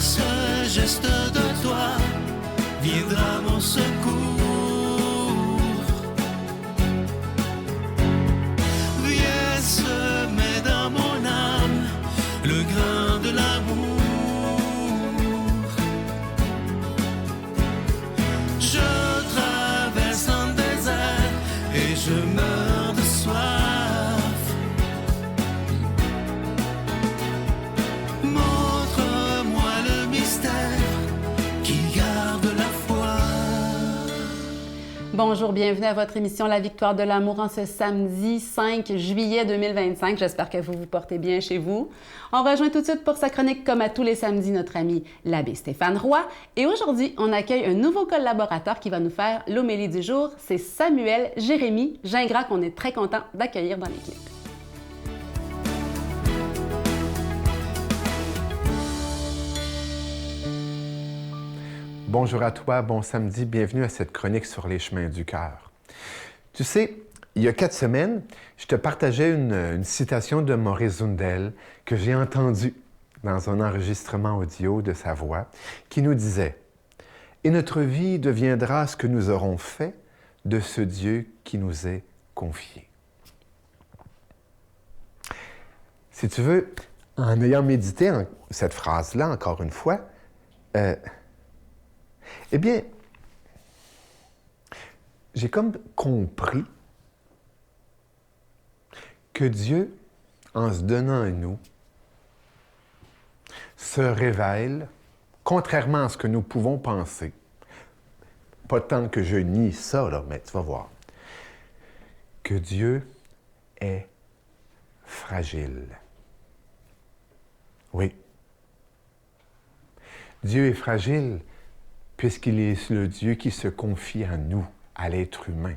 ce geste de toi viendra mon secours. Viens semer dans mon âme le grain de l'amour. Je traverse un désert et je meurs de soif. Montre-moi le mystère qui garde la foi. Bonjour, bienvenue à votre émission La Victoire de l'amour en ce samedi 5 juillet 2025. J'espère que vous vous portez bien chez vous. On rejoint tout de suite pour sa chronique, comme à tous les samedis, notre ami l'abbé Stéphane Roy. Et aujourd'hui, on accueille un nouveau collaborateur qui va nous faire l'homélie du jour. C'est Samuel Jérémy Gingras qu'on est très content d'accueillir dans l'équipe. Bonjour à toi, bon samedi, bienvenue à cette chronique sur les chemins du cœur. Tu sais, il y a 4 semaines, je te partageais une citation de Maurice Zundel que j'ai entendue dans un enregistrement audio de sa voix qui nous disait « Et notre vie deviendra ce que nous aurons fait de ce Dieu qui nous est confié. » Si tu veux, en ayant médité cette phrase-là, encore une fois, eh bien, j'ai comme compris que Dieu, en se donnant à nous, se révèle, contrairement à ce que nous pouvons penser. Pas tant que je nie ça, là, mais tu vas voir. Que Dieu est fragile. Oui. Dieu est fragile puisqu'il est le Dieu qui se confie à nous, à l'être humain.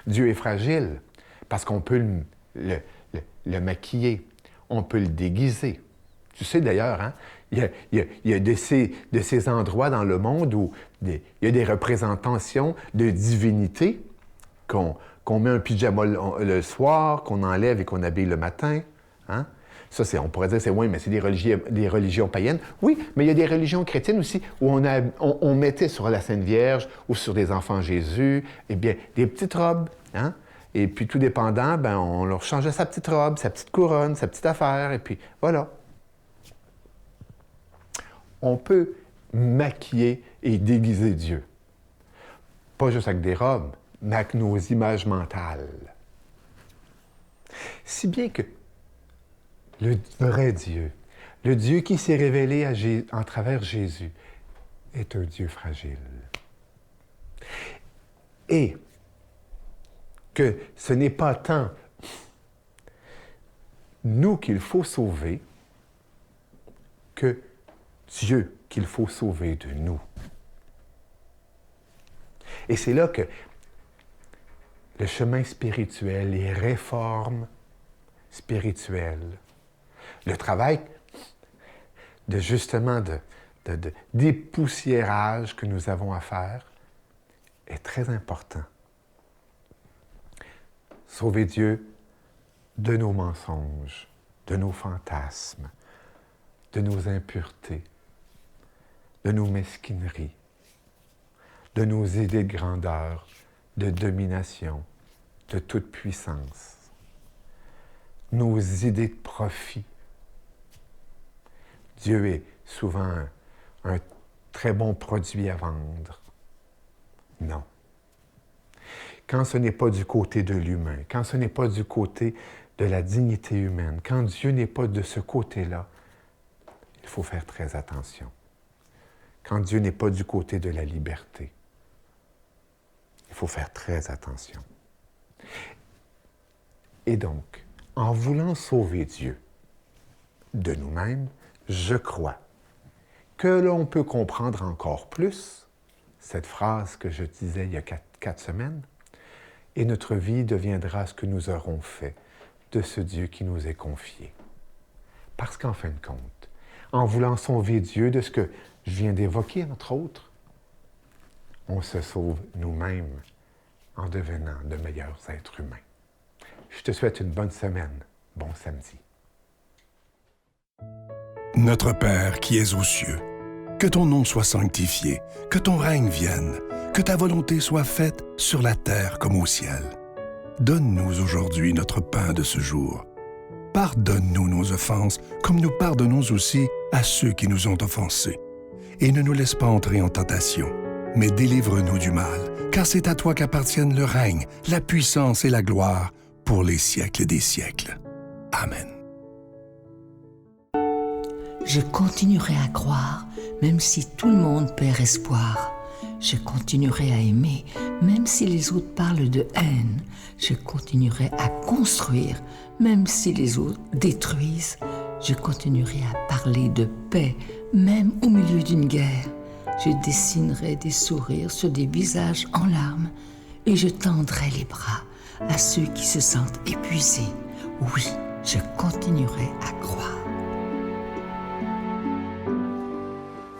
Dieu est fragile parce qu'on peut le maquiller, on peut le déguiser. Tu sais d'ailleurs, hein, il y a de ces endroits dans le monde où il y a des représentations de divinité qu'on met un pyjama le soir, qu'on enlève et qu'on habille le matin. Hein? Ça, on pourrait dire, mais c'est des religions païennes. Oui, mais il y a des religions chrétiennes aussi où on mettait sur la Sainte Vierge ou sur des enfants Jésus, eh bien, des petites robes. Hein? Et puis, tout dépendant, on leur changeait sa petite robe, sa petite couronne, sa petite affaire, et puis voilà. On peut maquiller et déguiser Dieu. Pas juste avec des robes, mais avec nos images mentales. Si bien que le vrai Dieu, le Dieu qui s'est révélé en travers Jésus, est un Dieu fragile. Et que ce n'est pas tant nous qu'il faut sauver que Dieu qu'il faut sauver de nous. Et c'est là que le chemin spirituel, les réformes spirituelles, le travail de justement dépoussiérage que nous avons à faire est très important. Sauver Dieu de nos mensonges, de nos fantasmes, de nos impuretés, de nos mesquineries, de nos idées de grandeur, de domination, de toute puissance, nos idées de profit. Dieu est souvent un très bon produit à vendre. Non. Quand ce n'est pas du côté de l'humain, quand ce n'est pas du côté de la dignité humaine, quand Dieu n'est pas de ce côté-là, il faut faire très attention. Quand Dieu n'est pas du côté de la liberté, il faut faire très attention. Et donc, en voulant sauver Dieu de nous-mêmes, je crois que l'on peut comprendre encore plus cette phrase que je disais il y a 4 semaines, « Et notre vie deviendra ce que nous aurons fait de ce Dieu qui nous est confié. » Parce qu'en fin de compte, en voulant sauver Dieu de ce que je viens d'évoquer, entre autres, on se sauve nous-mêmes en devenant de meilleurs êtres humains. Je te souhaite une bonne semaine. Bonne Bon samedi. Notre Père qui es aux cieux, que ton nom soit sanctifié, que ton règne vienne, que ta volonté soit faite sur la terre comme au ciel. Donne-nous aujourd'hui notre pain de ce jour. Pardonne-nous nos offenses, comme nous pardonnons aussi à ceux qui nous ont offensés. Et ne nous laisse pas entrer en tentation, mais délivre-nous du mal, car c'est à toi qu'appartiennent le règne, la puissance et la gloire pour les siècles des siècles. Amen. Je continuerai à croire, même si tout le monde perd espoir. Je continuerai à aimer, même si les autres parlent de haine. Je continuerai à construire, même si les autres détruisent. Je continuerai à parler de paix, même au milieu d'une guerre. Je dessinerai des sourires sur des visages en larmes et je tendrai les bras à ceux qui se sentent épuisés. Oui, je continuerai à croire.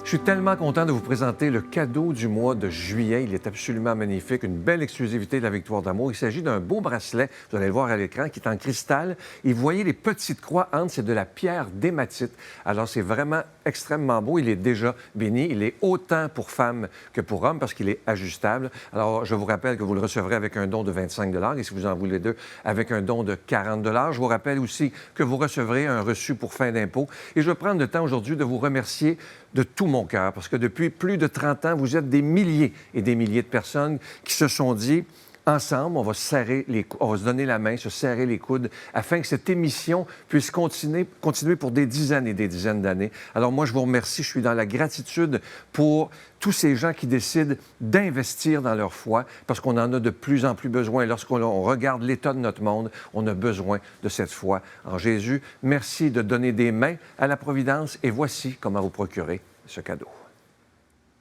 Je suis tellement content de vous présenter le cadeau du mois de juillet. Il est absolument magnifique, une belle exclusivité de la Victoire d'amour. Il s'agit d'un beau bracelet, vous allez le voir à l'écran, qui est en cristal. Et vous voyez les petites croix entre, c'est de la pierre d'hématite. Alors, c'est vraiment extrêmement beau. Il est déjà béni. Il est autant pour femmes que pour hommes parce qu'il est ajustable. Alors, je vous rappelle que vous le recevrez avec un don de 25 $ et si vous en voulez deux, avec un don de 40 $. Je vous rappelle aussi que vous recevrez un reçu pour fin d'impôt. Et je vais prendre le temps aujourd'hui de vous remercier de tout mon cœur, parce que depuis plus de 30 ans, vous êtes des milliers et des milliers de personnes qui se sont dit, ensemble, on va se donner la main, se serrer les coudes, afin que cette émission puisse continuer pour des dizaines et des dizaines d'années. Alors moi, je vous remercie, je suis dans la gratitude pour tous ces gens qui décident d'investir dans leur foi, parce qu'on en a de plus en plus besoin. Lorsqu'on regarde l'état de notre monde, on a besoin de cette foi en Jésus. Merci de donner des mains à la Providence, et voici comment vous procurer ce cadeau.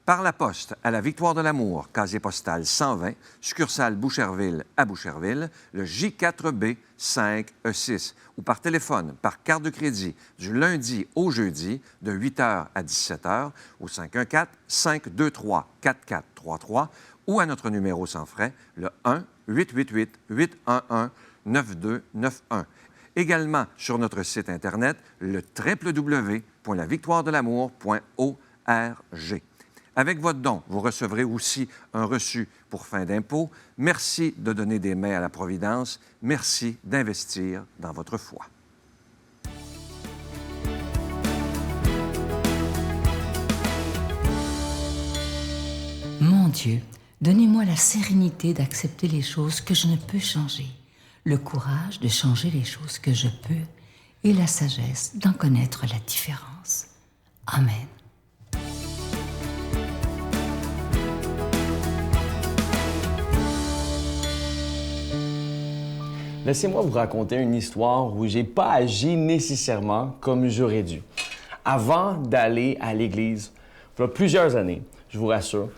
Par la poste à la Victoire de l'amour, casier postal 120, succursale Boucherville à Boucherville, le J4B 5E6, ou par téléphone, par carte de crédit, du lundi au jeudi, de 8h à 17h, au 514-523-4433, ou à notre numéro sans frais, le 1-888-811-9291. Également sur notre site Internet, le www.lavictoiredelamour.org. Avec votre don, vous recevrez aussi un reçu pour fin d'impôt. Merci de donner des mains à la Providence. Merci d'investir dans votre foi. Mon Dieu, donnez-moi la sérénité d'accepter les choses que je ne peux changer, le courage de changer les choses que je peux et la sagesse d'en connaître la différence. Amen. Laissez-moi vous raconter une histoire où j'ai pas agi nécessairement comme j'aurais dû. Avant d'aller à l'église, il y a plusieurs années, je vous rassure,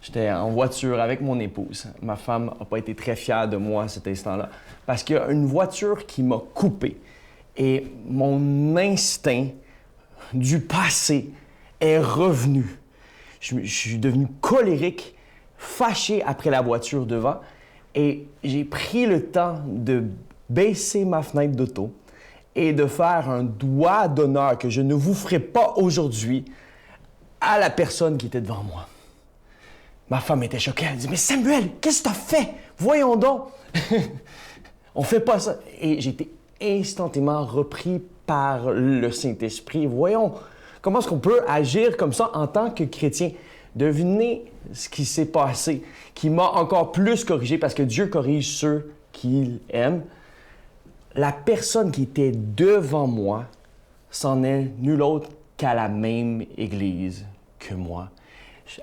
j'étais en voiture avec mon épouse. Ma femme n'a pas été très fière de moi à cet instant-là parce qu'il y a une voiture qui m'a coupé. Et mon instinct du passé est revenu. Je suis devenu colérique, fâché après la voiture devant. Et j'ai pris le temps de baisser ma fenêtre d'auto et de faire un doigt d'honneur que je ne vous ferai pas aujourd'hui à la personne qui était devant moi. Ma femme était choquée. Elle dit « Mais Samuel, qu'est-ce que tu as fait? Voyons donc! » On fait pas ça. Et j'ai été instantanément repris par le Saint-Esprit. Voyons, comment est-ce qu'on peut agir comme ça en tant que chrétien? Devinez ce qui s'est passé, qui m'a encore plus corrigé, parce que Dieu corrige ceux qu'il aime. La personne qui était devant moi c'en est nul autre qu'à la même église que moi.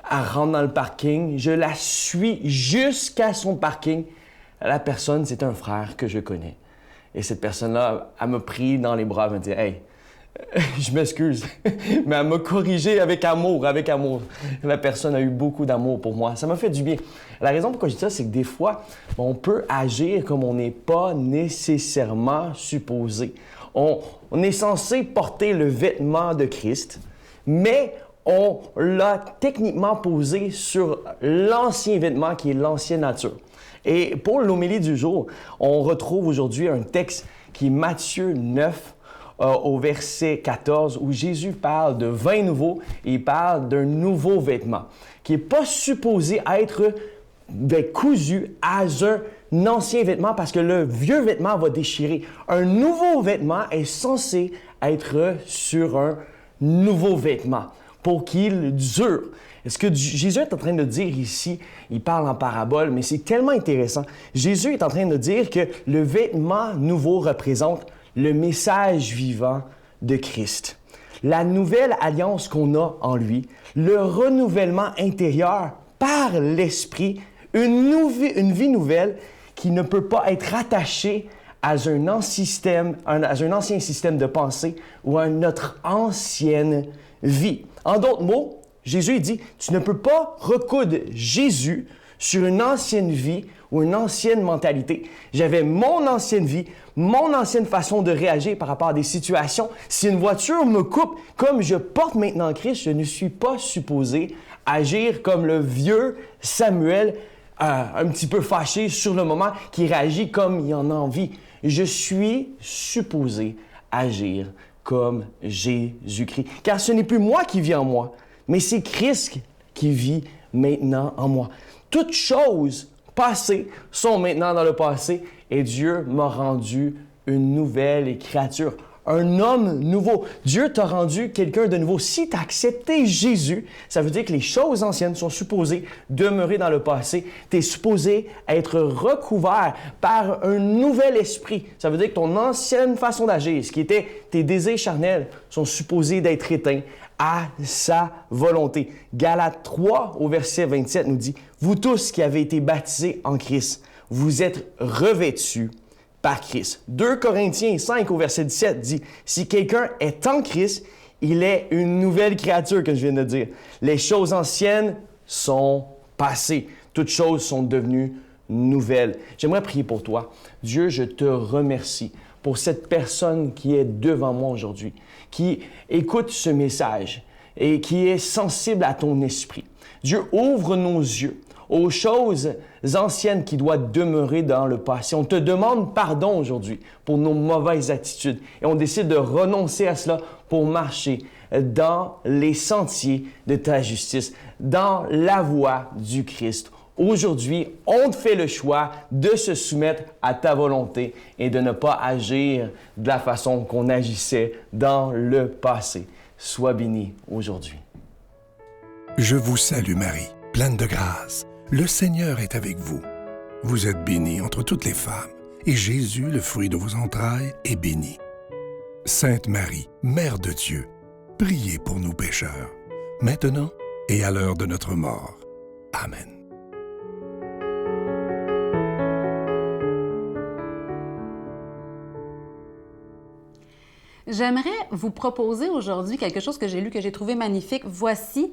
Elle rentre dans le parking, je la suis jusqu'à son parking. La personne, c'est un frère que je connais. Et cette personne-là, elle m'a pris dans les bras, elle m'a dit « Hey, je m'excuse, mais elle m'a corrigé avec amour, avec amour. » La personne a eu beaucoup d'amour pour moi. Ça m'a fait du bien. La raison pourquoi je dis ça, c'est que des fois, on peut agir comme on n'est pas nécessairement supposé. On est censé porter le vêtement de Christ, mais on l'a techniquement posé sur l'ancien vêtement qui est l'ancienne nature. Et pour l'homélie du jour, on retrouve aujourd'hui un texte qui est Matthieu 9, au verset 14, où Jésus parle de vin nouveau et il parle d'un nouveau vêtement qui n'est pas supposé être cousu à un ancien vêtement parce que le vieux vêtement va déchirer. Un nouveau vêtement est censé être sur un nouveau vêtement pour qu'il dure. Ce que Jésus est en train de dire ici, il parle en parabole, mais c'est tellement intéressant. Jésus est en train de dire que le vêtement nouveau représente le message vivant de Christ. La nouvelle alliance qu'on a en lui, le renouvellement intérieur par l'Esprit, une vie nouvelle qui ne peut pas être attachée à un ancien système de pensée ou à notre ancienne vie. En d'autres mots, Jésus dit, tu ne peux pas recoudre Jésus sur une ancienne vie ou une ancienne mentalité. J'avais mon ancienne vie, mon ancienne façon de réagir par rapport à des situations. Si une voiture me coupe, comme je porte maintenant Christ, je ne suis pas supposé agir comme le vieux Samuel, un petit peu fâché sur le moment, qui réagit comme il en a envie. Je suis supposé agir comme Jésus-Christ. Car ce n'est plus moi qui vis en moi, mais c'est Christ qui vit maintenant en moi. Toutes choses passées sont maintenant dans le passé et Dieu m'a rendu une nouvelle créature, un homme nouveau. Dieu t'a rendu quelqu'un de nouveau. Si tu as accepté Jésus, ça veut dire que les choses anciennes sont supposées demeurer dans le passé. Tu es supposé être recouvert par un nouvel esprit. Ça veut dire que ton ancienne façon d'agir, ce qui était tes désirs charnels, sont supposés d'être éteints à sa volonté. Galates 3, au verset 27, nous dit « Vous tous qui avez été baptisés en Christ, vous êtes revêtus par Christ. » 2 Corinthiens 5, au verset 17, dit « Si quelqu'un est en Christ, il est une nouvelle créature, que je viens de dire. Les choses anciennes sont passées. Toutes choses sont devenues nouvelles. » J'aimerais prier pour toi. Dieu, je te remercie pour cette personne qui est devant moi aujourd'hui, qui écoute ce message et qui est sensible à ton esprit. Dieu, ouvre nos yeux aux choses anciennes qui doivent demeurer dans le passé. On te demande pardon aujourd'hui pour nos mauvaises attitudes et on décide de renoncer à cela pour marcher dans les sentiers de ta justice, dans la voie du Christ. Aujourd'hui, on te fait le choix de se soumettre à ta volonté et de ne pas agir de la façon qu'on agissait dans le passé. Sois béni aujourd'hui. Je vous salue Marie, pleine de grâce. Le Seigneur est avec vous. Vous êtes bénie entre toutes les femmes, et Jésus, le fruit de vos entrailles, est béni. Sainte Marie, Mère de Dieu, priez pour nous pécheurs, maintenant et à l'heure de notre mort. Amen. J'aimerais vous proposer aujourd'hui quelque chose que j'ai lu, que j'ai trouvé magnifique. Voici,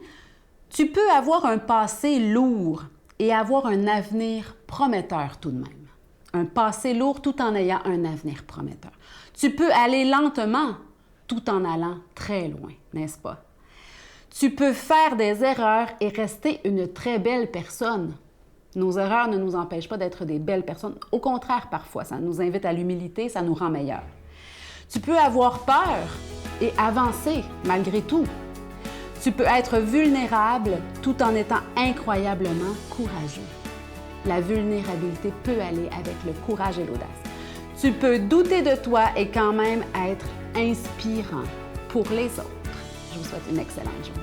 tu peux avoir un passé lourd et avoir un avenir prometteur tout de même. Un passé lourd tout en ayant un avenir prometteur. Tu peux aller lentement tout en allant très loin, n'est-ce pas? Tu peux faire des erreurs et rester une très belle personne. Nos erreurs ne nous empêchent pas d'être des belles personnes. Au contraire, parfois, ça nous invite à l'humilité, ça nous rend meilleurs. Tu peux avoir peur et avancer malgré tout. Tu peux être vulnérable tout en étant incroyablement courageux. La vulnérabilité peut aller avec le courage et l'audace. Tu peux douter de toi et quand même être inspirant pour les autres. Je vous souhaite une excellente journée.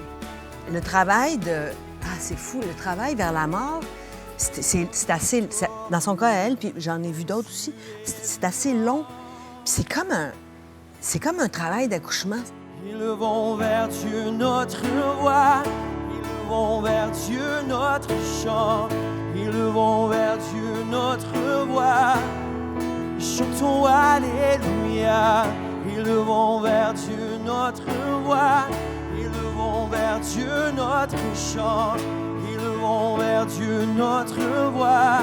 Le travail de... Ah, c'est fou, le travail vers la mort, c'est assez... Dans son cas, à elle, puis j'en ai vu d'autres aussi, c'est assez long. Puis c'est comme un travail d'accouchement. Ils vont vers Dieu notre voix, ils vont vers Dieu notre chant, ils vont vers Dieu notre voix. Chantons Alléluia, ils vont vers Dieu notre voix, ils vont vers Dieu notre chant, ils vont vers Dieu notre voix.